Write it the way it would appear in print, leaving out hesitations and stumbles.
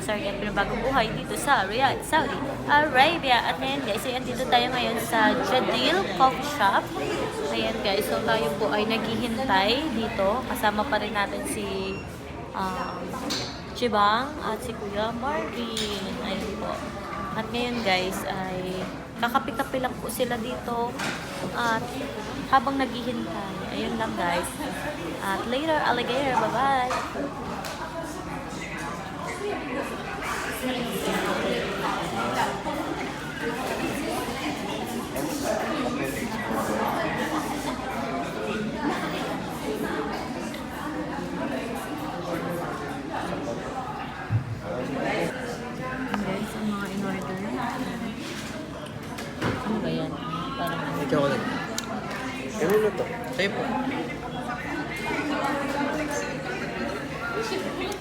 Sardian Pinabagong Buhay dito sa Riyadh, Saudi Arabia. At ngayon guys, ayan, dito tayo ngayon sa Jadil Coffee Shop. Ayan guys, so tayo po ay naghihintay dito. Kasama pa rin natin si Chibang at si Kuya Marvin. Ayun po. At ngayon guys ay kakapi-kapi lang po sila dito. At habang naghihintay, ayun lang guys. At later, alligator, bye-bye! Guys, ang mga in-order natin. Ano ba yan? Parang Chocolate. Kanino to? Sa'yo po. Usually,